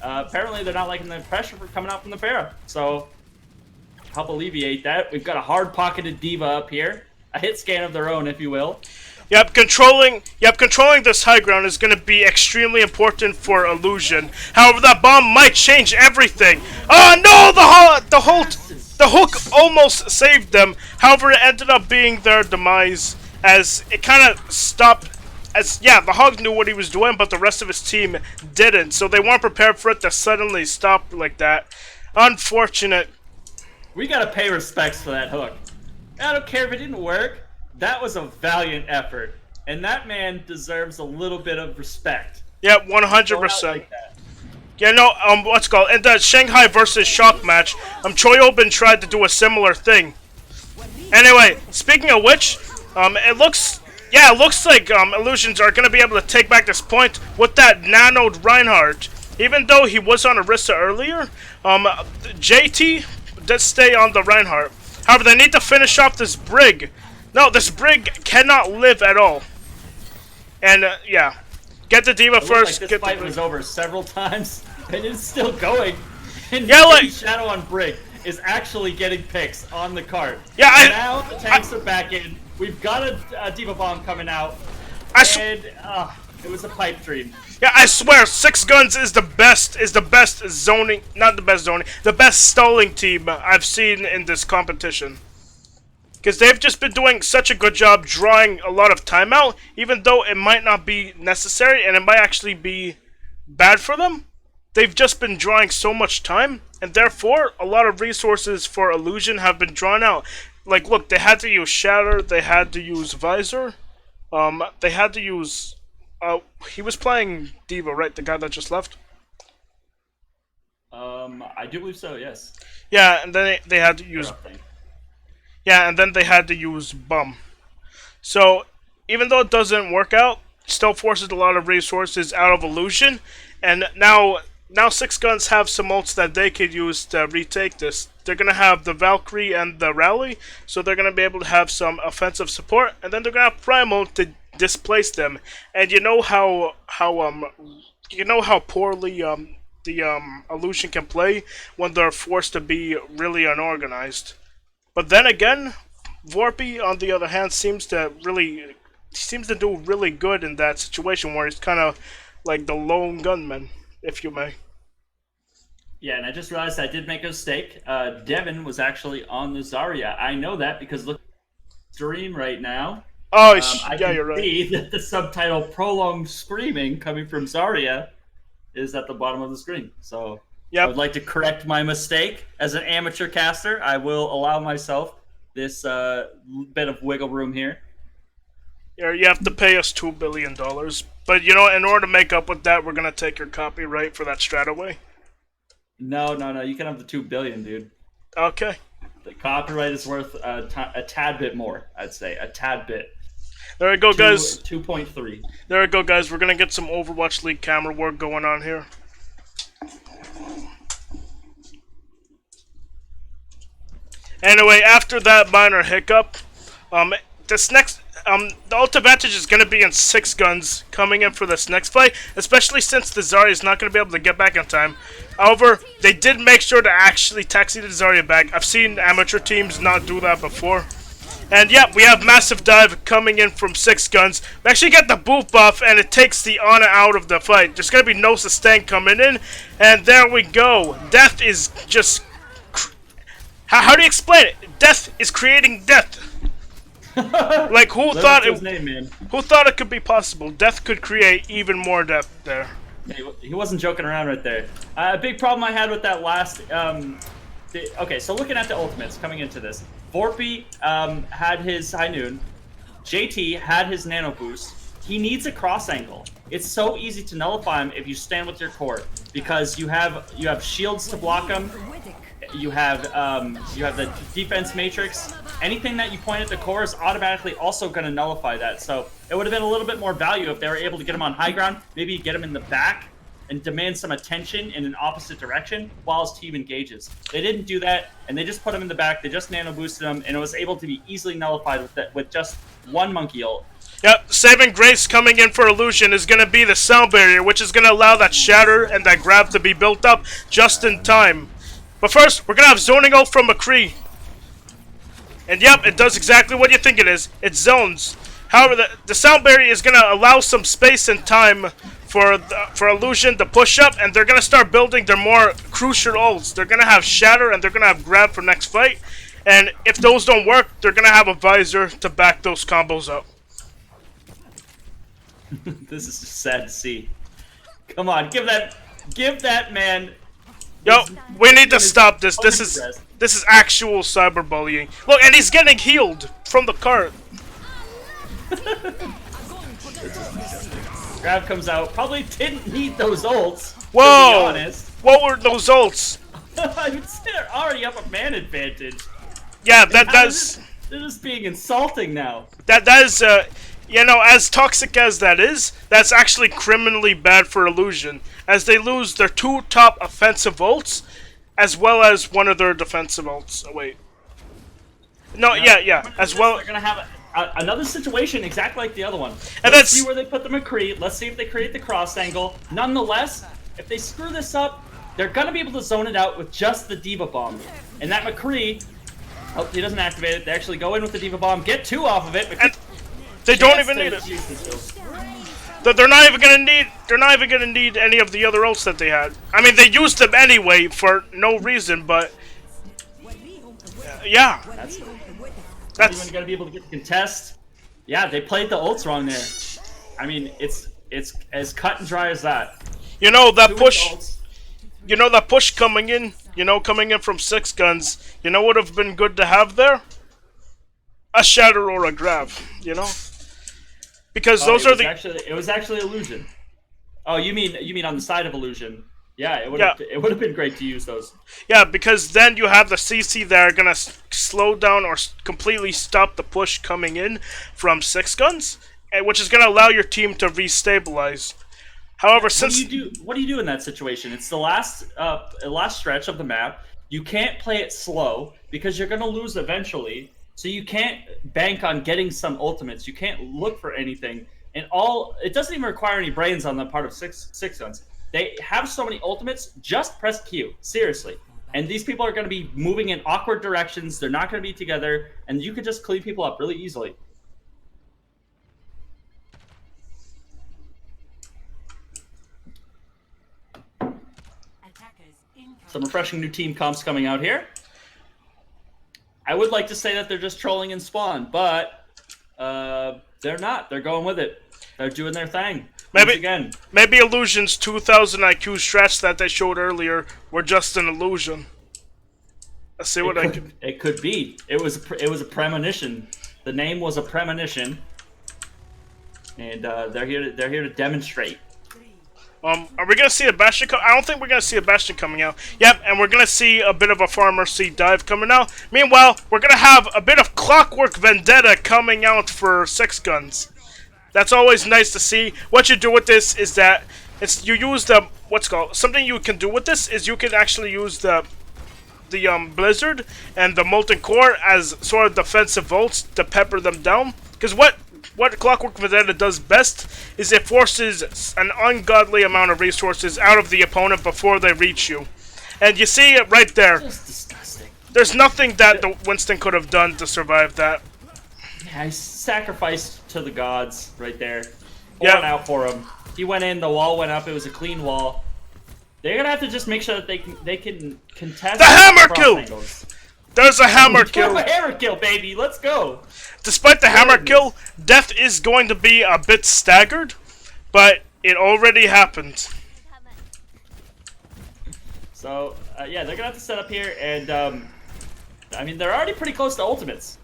[SPEAKER 2] Apparently they're not liking the pressure for coming out from the Pharah. So help alleviate that. We've got a hard-pocketed diva up here. A hit scan of their own, if you will.
[SPEAKER 1] Yep, controlling this high ground is going to be extremely important for IlluZion. However, that bomb might change everything. Oh no, the hook almost saved them. However, it ended up being their demise as it kind of stopped. The hog knew what he was doing, but the rest of his team didn't. So they weren't prepared for it to suddenly stop like that. Unfortunate.
[SPEAKER 2] We gotta pay respects for that hook. I don't care if it didn't work. That was a valiant effort, and that man deserves a little bit of respect.
[SPEAKER 1] Yeah, 100%. Yeah, no, what's it called? In the Shanghai versus Shock match, Choyobin tried to do a similar thing. Anyway, speaking of which, it looks like IlluZions are gonna be able to take back this point with that nanoed Reinhardt. Even though he was on Arista earlier, JT did stay on the Reinhardt. However, they need to finish off this Brig. No, this Brig cannot live at all. And, yeah. Get the Diva first.
[SPEAKER 2] Like this fight was over several times, and it's still going. And
[SPEAKER 1] yeah, like
[SPEAKER 2] Shadow on Brig is actually getting picks on the cart.
[SPEAKER 1] Yeah,
[SPEAKER 2] now the tanks are back in. We've got a Diva Bomb coming out. And it was a pipe dream.
[SPEAKER 1] Yeah, I swear, 6ixGuns is the best zoning, not the best zoning, the best stalling team I've seen in this competition. Because they've just been doing such a good job drawing a lot of time out, even though it might not be necessary and it might actually be bad for them. They've just been drawing so much time, and therefore, a lot of resources for Illusion have been drawn out. Like, look, they had to use Shatter, they had to use Visor, they had to use... he was playing Diva, right? The guy that just left?
[SPEAKER 2] I do believe so, yes.
[SPEAKER 1] Yeah, and then they had to use... Yeah, and then they had to use Bum. So, even though it doesn't work out, it still forces a lot of resources out of Illusion, and now 6ixGuns have some ults that they could use to retake this. They're going to have the Valkyrie and the Rally, so they're going to be able to have some offensive support, and then they're going to have Primal to displace them. And you know how poorly the Illusion can play when they're forced to be really unorganized. But then again, Vorpy, on the other hand, seems to do really good in that situation where he's kind of like the lone gunman, if you may.
[SPEAKER 2] Yeah, and I just realized I did make a mistake. Devin was actually on the Zarya. I know that because look at the stream right now.
[SPEAKER 1] Oh,
[SPEAKER 2] yeah,
[SPEAKER 1] you're right.
[SPEAKER 2] I can see that the subtitle "Prolonged Screaming" coming from Zarya is at the bottom of the screen. So I would like to correct my mistake. As an amateur caster, I will allow myself this bit of wiggle room here.
[SPEAKER 1] Yeah, you have to pay us $2 billion. But, you know, in order to make up with that, we're going to take your copyright for that strat away.
[SPEAKER 2] No. You can have the $2 billion, dude.
[SPEAKER 1] Okay.
[SPEAKER 2] The copyright is worth a tad bit more, I'd say. A tad bit.
[SPEAKER 1] There we go, guys.
[SPEAKER 2] 2.3.
[SPEAKER 1] There we go, guys. We're going to get some Overwatch League camera work going on here. Anyway, after that minor hiccup, this next, the ult advantage is going to be in 6ixGuns coming in for this next play, especially since the Zarya is not going to be able to get back in time. However, they did make sure to actually taxi the Zarya back. I've seen amateur teams not do that before. And yep, we have Massive Dive coming in from 6ixGuns. We actually get the boot buff, and it takes the Ana out of the fight. There's going to be no sustain coming in, and there we go. Death is just... How do you explain it? Death is creating death. Like, who thought it could be possible? Death could create even more death there.
[SPEAKER 2] Yeah, he wasn't joking around right there. A big problem I had with that last... okay, so looking at the ultimates coming into this, Vorpy had his High Noon, JT had his Nano Boost. He needs a cross angle. It's so easy to nullify him if you stand with your core, because you have shields to block him. You have the defense matrix. Anything that you point at the core is automatically also going to nullify that. So it would have been a little bit more value if they were able to get him on high ground, maybe get him in the back, and demand some attention in an opposite direction while his team engages. They didn't do that, and they just put him in the back. They just nano boosted him, and it was able to be easily nullified with just one monkey ult.
[SPEAKER 1] Yep, saving grace coming in for Illusion is going to be the sound barrier, which is going to allow that shatter and that grab to be built up just in time. But first, we're going to have zoning ult from McCree. And yep, it does exactly what you think it is. It zones. However, the sound barrier is going to allow some space and time for Illusion to push up, and they're going to start building their more crucial ults. They're going to have Shatter, and they're going to have Grab for next fight. And if those don't work, they're going to have a Visor to back those combos up.
[SPEAKER 2] This is just sad to see. Come on, give that man...
[SPEAKER 1] Yo, we need to stop this. This is actual cyberbullying. Look, and he's getting healed from the cart.
[SPEAKER 2] Grab comes out. Probably didn't need those ults.
[SPEAKER 1] Whoa!
[SPEAKER 2] To be honest.
[SPEAKER 1] What were those ults?
[SPEAKER 2] They're already up a man advantage.
[SPEAKER 1] Yeah, that's.
[SPEAKER 2] They're just being insulting now.
[SPEAKER 1] That is. You know, as toxic as that is, that's actually criminally bad for Illusion, as they lose their 2 top offensive ults, as well as one of their defensive ults. Oh, wait. No, yeah, as well.
[SPEAKER 2] They're gonna have another situation exactly like the other one.
[SPEAKER 1] And
[SPEAKER 2] Let's
[SPEAKER 1] that's
[SPEAKER 2] see where they put the McCree. Let's see if they create the cross angle. Nonetheless, if they screw this up, they're gonna be able to zone it out with just the Diva Bomb. And that McCree, oh, he doesn't activate it. They actually go in with the Diva Bomb, get 2 off of it.
[SPEAKER 1] and they don't even need it. They're not even gonna need. They're not even gonna need any of the other ults that they had. I mean, they used them anyway for no reason, but yeah.
[SPEAKER 2] That's even gonna be able to get the contest. Yeah, they played the ults wrong there. I mean, it's as cut and dry as that.
[SPEAKER 1] You know that push. You know that push coming in. You know, coming in from 6ixGuns. You know what would have been good to have there? A Shatter or a Grav. You know, because those are the.
[SPEAKER 2] It was actually Illusion. Oh, you mean on the side of Illusion? Yeah, it would have been great to use those.
[SPEAKER 1] Yeah, because then you have the CC that are gonna slow down or completely stop the push coming in from 6ixGuns, which is gonna allow your team to restabilize. However,
[SPEAKER 2] what do you do in that situation? It's the last stretch of the map. You can't play it slow because you're gonna lose eventually. So you can't bank on getting some ultimates. You can't look for anything, and it doesn't even require any brains on the part of 6ixGuns. They have so many ultimates, just press Q, seriously. And these people are going to be moving in awkward directions, they're not going to be together, and you can just clean people up really easily. Some refreshing new team comps coming out here. I would like to say that they're just trolling in spawn, but they're not. They're going with it. They're doing their thing.
[SPEAKER 1] Maybe Illusion's 2000 IQ strats that they showed earlier were just an illusion. Let's see what I can.
[SPEAKER 2] It could be. It was a premonition. The name was a premonition, and they're here to demonstrate.
[SPEAKER 1] Are we gonna see a Bastion? I don't think we're gonna see a Bastion coming out. Yep, and we're gonna see a bit of a Farmer C dive coming out. Meanwhile, we're gonna have a bit of Clockwork Vendetta coming out for 6ixGuns. That's always nice to see. What you do with this is that you use the something you can do with this is you can actually use the Blizzard and the Molten Core as sort of defensive volts to pepper them down. Because what Clockwork Vendetta does best is it forces an ungodly amount of resources out of the opponent before they reach you. And you see it right there.
[SPEAKER 2] Just disgusting.
[SPEAKER 1] There's nothing that the Winston could have done to survive that.
[SPEAKER 2] Yeah, I sacrificed to the gods right there. Pouring out for him. He went in, the wall went up, it was a clean wall. They're gonna have to just make sure that they can contest
[SPEAKER 1] the hammer kill!
[SPEAKER 2] Angles.
[SPEAKER 1] There's a hammer kill!
[SPEAKER 2] A hammer kill, baby! Let's go!
[SPEAKER 1] Despite the hammer kill, Death is going to be a bit staggered, but it already happened.
[SPEAKER 2] So, yeah, they're gonna have to set up here, and, I mean, they're already pretty close to ultimates.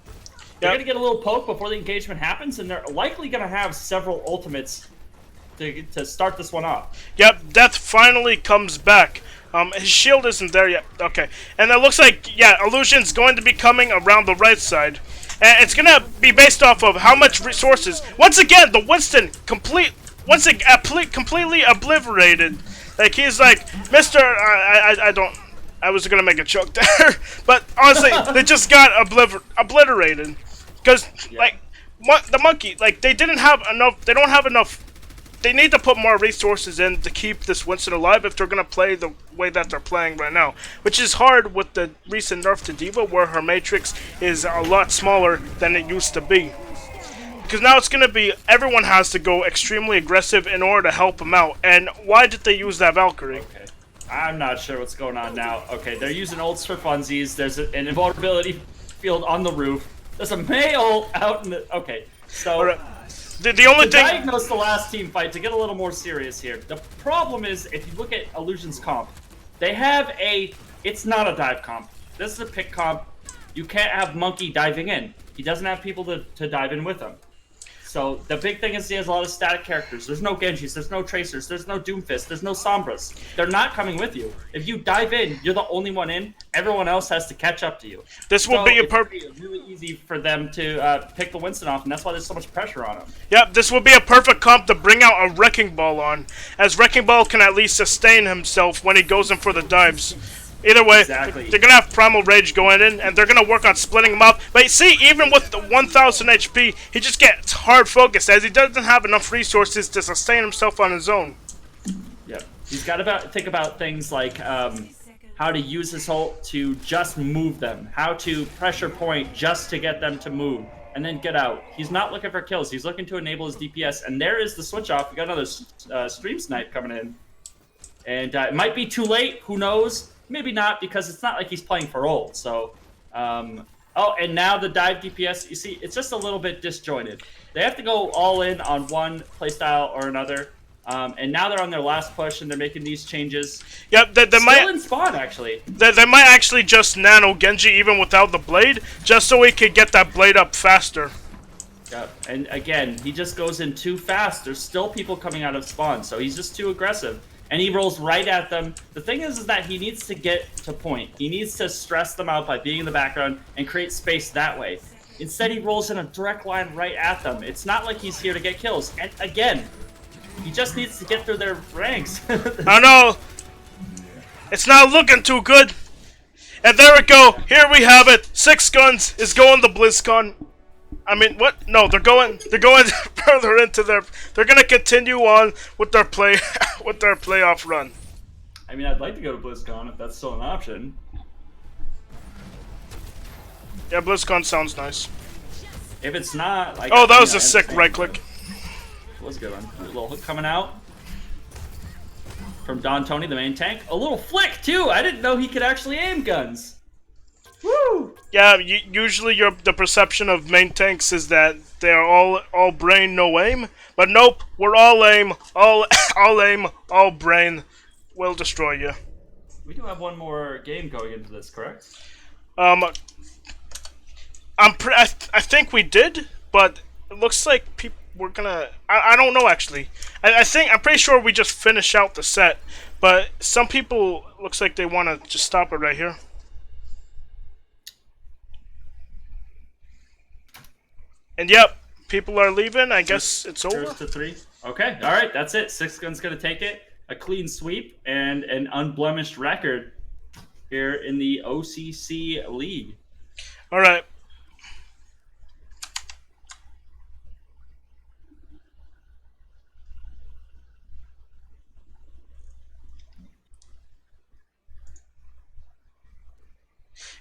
[SPEAKER 2] They're gonna get a little poke before the engagement happens, and they're likely gonna have several ultimates to start this one off.
[SPEAKER 1] Yep, Death finally comes back. His shield isn't there yet. Okay, and it looks like, Illusion's going to be coming around the right side. And it's gonna be based off of how much resources. Once again, the Winston completely obliterated. Like, he's like, Mr. I was gonna make a joke there, but honestly, they just got obliterated. Because, the monkey, they don't have enough. They need to put more resources in to keep this Winston alive if they're going to play the way that they're playing right now. Which is hard with the recent nerf to D.Va, where her matrix is a lot smaller than it used to be. Because now it's going to be, everyone has to go extremely aggressive in order to help them out. And why did they use that Valkyrie?
[SPEAKER 2] Okay. I'm not sure what's going on now. Okay, they're using ults for funsies. There's an invulnerability field on the roof. There's a male out in the... Okay, so...
[SPEAKER 1] The only thing...
[SPEAKER 2] diagnose the last team fight, to get a little more serious here. The problem is, if you look at Illusion's comp, they have it's not a dive comp. This is a pick comp. You can't have Monkey diving in. He doesn't have people to dive in with him. So the big thing is he has a lot of static characters. There's no Genjis, there's no Tracers, there's no Doomfist, there's no Sombras. They're not coming with you. If you dive in, you're the only one in. Everyone else has to catch up to you.
[SPEAKER 1] This will be
[SPEAKER 2] it's really easy for them to pick the Winston off, and that's why there's so much pressure on him.
[SPEAKER 1] Yep, this will be a perfect comp to bring out a Wrecking Ball on, as Wrecking Ball can at least sustain himself when he goes in for the dives. Either way,
[SPEAKER 2] Exactly.
[SPEAKER 1] they're going to have Primal Rage going in, and they're going to work on splitting him up. But see, even with the 1,000 HP, he just gets hard focused, as he doesn't have enough resources to sustain himself on his own.
[SPEAKER 2] Yep. He's got to think about things like how to use his ult to just move them, how to pressure point just to get them to move, and then get out. He's not looking for kills. He's looking to enable his DPS, and there is the switch off. We got another stream snipe coming in. And it might be too late. Who knows? Maybe not, because it's not like he's playing for ult. So, oh, and now the dive DPS, you see, it's just a little bit disjointed. They have to go all in on one playstyle or another. And now they're on their last push, and they're making these changes.
[SPEAKER 1] Yep, they might
[SPEAKER 2] in spawn, actually.
[SPEAKER 1] They might actually just nano Genji even without the blade, just so he could get that blade up faster.
[SPEAKER 2] Yep, and again, he just goes in too fast. There's still people coming out of spawn, so he's just too aggressive. And he rolls right at them. The thing is that he needs to get to point. He needs to stress them out by being in the background and create space that way. Instead, he rolls in a direct line right at them. It's not like he's here to get kills. And again, he just needs to get through their ranks.
[SPEAKER 1] I know. It's not looking too good. And there we go. Here we have it. 6ixGuns is going to BlizzCon. I mean, what? No, they're going further into their. They're gonna continue on with their playoff run.
[SPEAKER 2] I mean, I'd like to go to BlizzCon if that's still an option.
[SPEAKER 1] Yeah, BlizzCon sounds nice.
[SPEAKER 2] If it's not, like,
[SPEAKER 1] oh, that was a sick right click.
[SPEAKER 2] It was a good one. A little hook coming out from Don Tony, the main tank. A little flick too. I didn't know he could actually aim guns. Woo!
[SPEAKER 1] Yeah, usually the perception of main tanks is that they're all brain, no aim. But nope, we're all aim, all aim, all brain. We'll destroy you.
[SPEAKER 2] We do have one more game going into this, correct?
[SPEAKER 1] I think we did, but it looks like we're gonna. I don't know actually. I'm pretty sure we just finish out the set, but some people looks like they want to just stop it right here. And yep, people are leaving. I guess it's over.
[SPEAKER 2] First to 3. Okay, all right, that's it. 6ixGuns gonna take it. A clean sweep and an unblemished record here in the OCC league.
[SPEAKER 1] All right.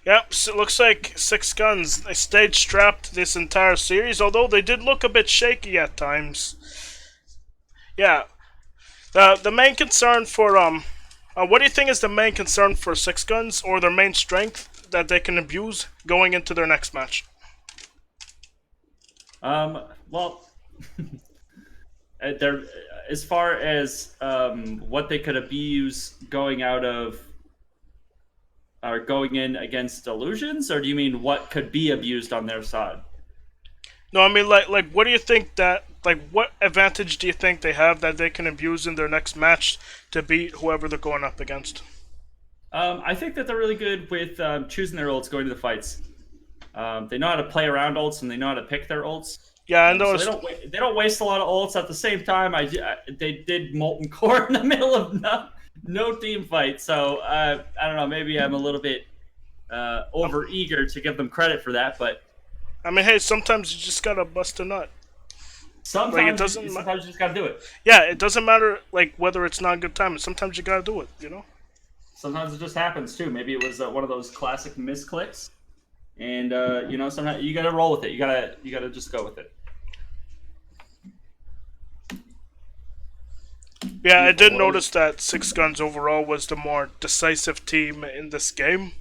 [SPEAKER 1] Yep, so it looks like 6ixGuns, they stayed strapped this entire series, although they did look a bit shaky at times. Yeah. The main concern for, what do you think is the main concern for 6ixGuns, or their main strength that they can abuse going into their next match?
[SPEAKER 2] Well, as far as what they could abuse going out of are going in against illusions, or do you mean what could be abused on their side?
[SPEAKER 1] No, I mean like what do you think that what advantage do you think they have that they can abuse in their next match to beat whoever they're going up against?
[SPEAKER 2] I think that they're really good with choosing their ults going to the fights. They know how to play around ults and they know how to pick their ults.
[SPEAKER 1] Yeah, I know.
[SPEAKER 2] So they don't waste a lot of ults. At the same time, they did Molten Core in the middle of no team fight, so I don't know. Maybe I'm a little bit over eager to give them credit for that, but
[SPEAKER 1] I mean, hey, sometimes you just gotta bust a nut.
[SPEAKER 2] Sometimes you just gotta do it.
[SPEAKER 1] Yeah, it doesn't matter whether it's not a good time. Sometimes you gotta do it. You know.
[SPEAKER 2] Sometimes it just happens too. Maybe it was one of those classic misclicks, and sometimes you gotta roll with it. You gotta just go with it.
[SPEAKER 1] Yeah, I did notice that 6ixGuns overall was the more decisive team in this game,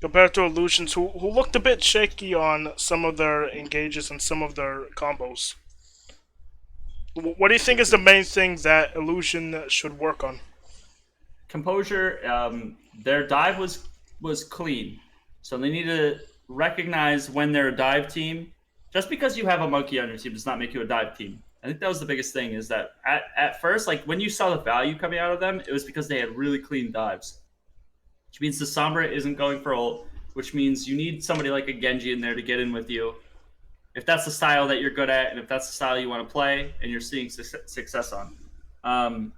[SPEAKER 1] compared to Illusions, who looked a bit shaky on some of their engages and some of their combos. What do you think is the main thing that Illusion should work on?
[SPEAKER 2] Composure. Their dive was clean, so they need to recognize when they're a dive team just because you have a monkey on your team does not make you a dive team. I think that was the biggest thing, is that at first, like when you saw the value coming out of them, it was because they had really clean dives, which means the Sombra isn't going for ult, which means you need somebody like a Genji in there to get in with you. If that's the style that you're good at, and if that's the style you want to play, and you're seeing success on.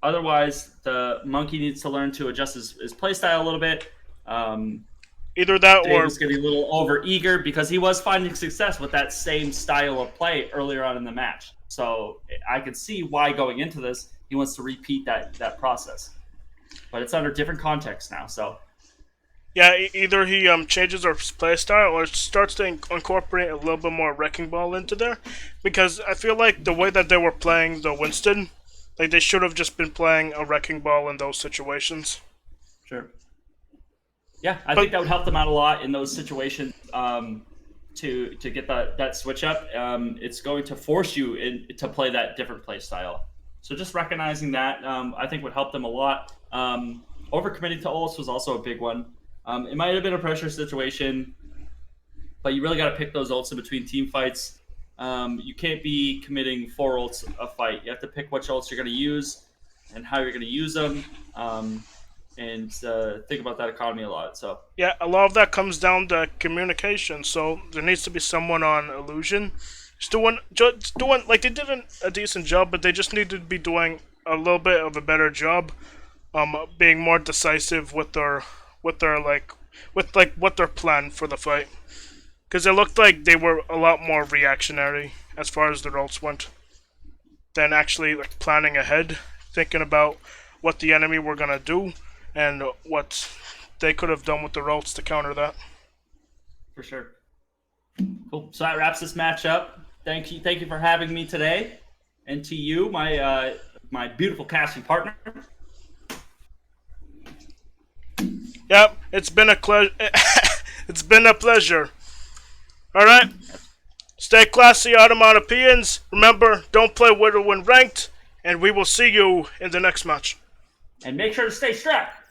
[SPEAKER 2] Otherwise, the monkey needs to learn to adjust his play style a little bit.
[SPEAKER 1] Either that
[SPEAKER 2] Dave
[SPEAKER 1] or
[SPEAKER 2] was getting a little over eager because he was finding success with that same style of play earlier on in the match. So I could see why going into this he wants to repeat that process, but it's under different context now. So
[SPEAKER 1] yeah, either he changes his play style or starts to incorporate a little bit more wrecking ball into there, because I feel like the way that they were playing the Winston, like they should have just been playing a wrecking ball in those situations.
[SPEAKER 2] Sure. Yeah, I think that would help them out a lot in those situations to get that switch up. It's going to force you to play that different play style. So just recognizing that, I think would help them a lot. Overcommitting to ults was also a big one. It might have been a pressure situation, but you really got to pick those ults in between team fights. You can't be committing 4 ults a fight. You have to pick which ults you're going to use and how you're going to use them. And think about that economy a lot. So
[SPEAKER 1] yeah, a lot of that comes down to communication. So there needs to be someone on IlluZion just doing like they did a decent job, but they just need to be doing a little bit of a better job, being more decisive with their what their plan for the fight. Because it looked like they were a lot more reactionary as far as the ults went than actually like planning ahead, thinking about what the enemy were gonna do and what they could have done with the ults to counter that.
[SPEAKER 2] For sure. Cool. So that wraps this match up. Thank you for having me today, and to you, my beautiful casting partner.
[SPEAKER 1] Yep, it's been a it's been a pleasure. All right, stay classy, Automatopians. Remember, don't play Widow when ranked, and we will see you in the next match.
[SPEAKER 2] And make sure to stay strapped.